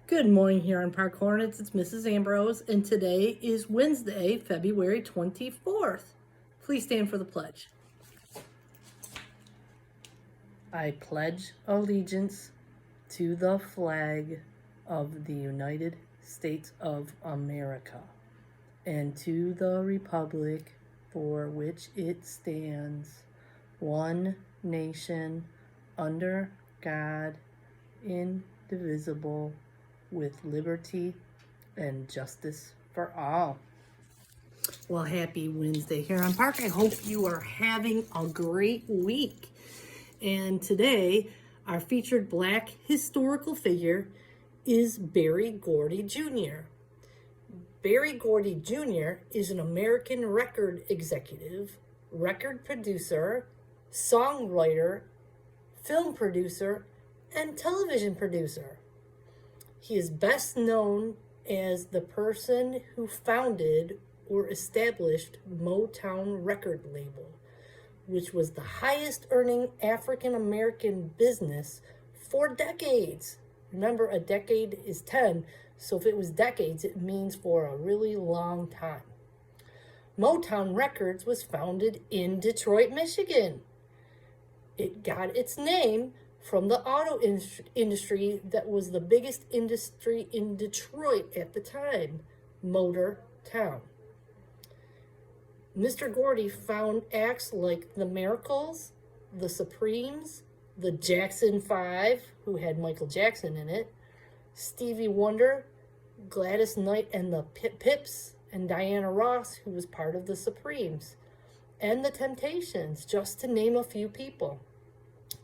Good morning here on Park Hornets. It's Mrs. Ambrose, and today is Wednesday, February 24th. Please stand for the pledge. I pledge allegiance to the flag of the United States of America and to the republic for which it stands, one nation, under God, indivisible, with liberty and justice for all. Well, happy Wednesday here on Park. I hope you are having a great week. And today, our featured Black historical figure is Berry Gordy Jr. Berry Gordy Jr. is an American record executive, record producer, songwriter, film producer, and television producer. He is best known as the person who founded or established Motown record label, which was the highest earning African American business for decades. Remember, a decade is 10, so if it was decades, it means for a really long time. Motown Records was founded in Detroit, Michigan. It got its name from the auto industry that was the biggest industry in Detroit at the time, Motor Town. Mr. Gordy found acts like the Miracles, the Supremes, the Jackson 5, who had Michael Jackson in it, Stevie Wonder, Gladys Knight and the Pips, and Diana Ross, who was part of the Supremes, and the Temptations, just to name a few people.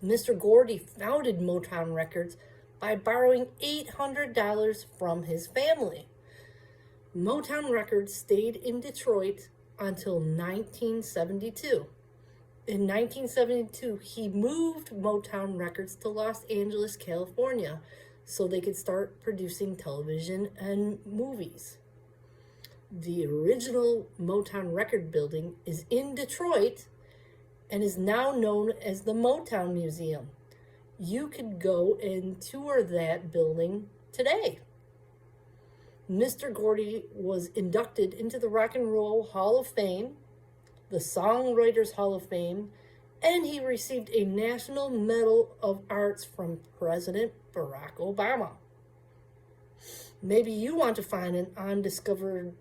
Mr. Gordy founded Motown Records by borrowing $800 from his family. Motown Records stayed in Detroit until 1972. In 1972, he moved Motown Records to Los Angeles, California, so they could start producing television and movies. The original Motown record building is in Detroit and is now known as the Motown Museum. You could go and tour that building today. Mr. Gordy was inducted into the Rock and Roll Hall of Fame, the Songwriters Hall of Fame, and he received a National Medal of Arts from President Barack Obama. Maybe you want to find an undiscovered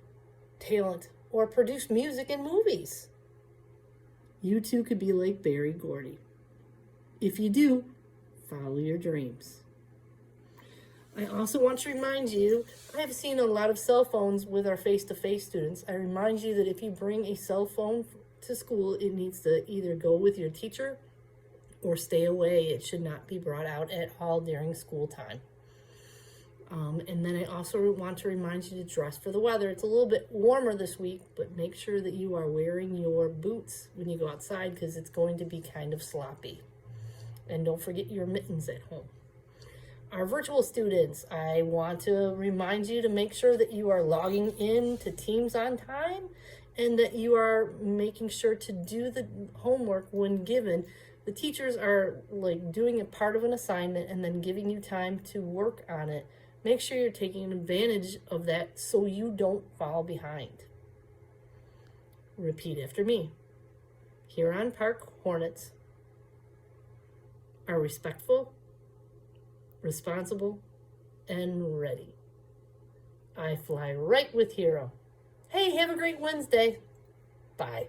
talent or produce music and movies. You too could be like Berry Gordy. If you do, follow your dreams. I also want to remind you, I have seen a lot of cell phones with our face-to-face students. I remind you that if you bring a cell phone to school, it needs to either go with your teacher or stay away. It should not be brought out at all during school time. And then I also want to remind you to dress for the weather. It's a little bit warmer this week, but make sure that you are wearing your boots when you go outside because it's going to be kind of sloppy. And don't forget your mittens at home. Our virtual students, I want to remind you to make sure that you are logging in to Teams on time and that you are making sure to do the homework when given. The teachers are like doing a part of an assignment and then giving you time to work on it. Make sure you're taking advantage of that so you don't fall behind. Repeat after me. Here on Park Hornets are respectful, responsible, and ready. I fly right with Hero. Hey, have a great Wednesday. Bye.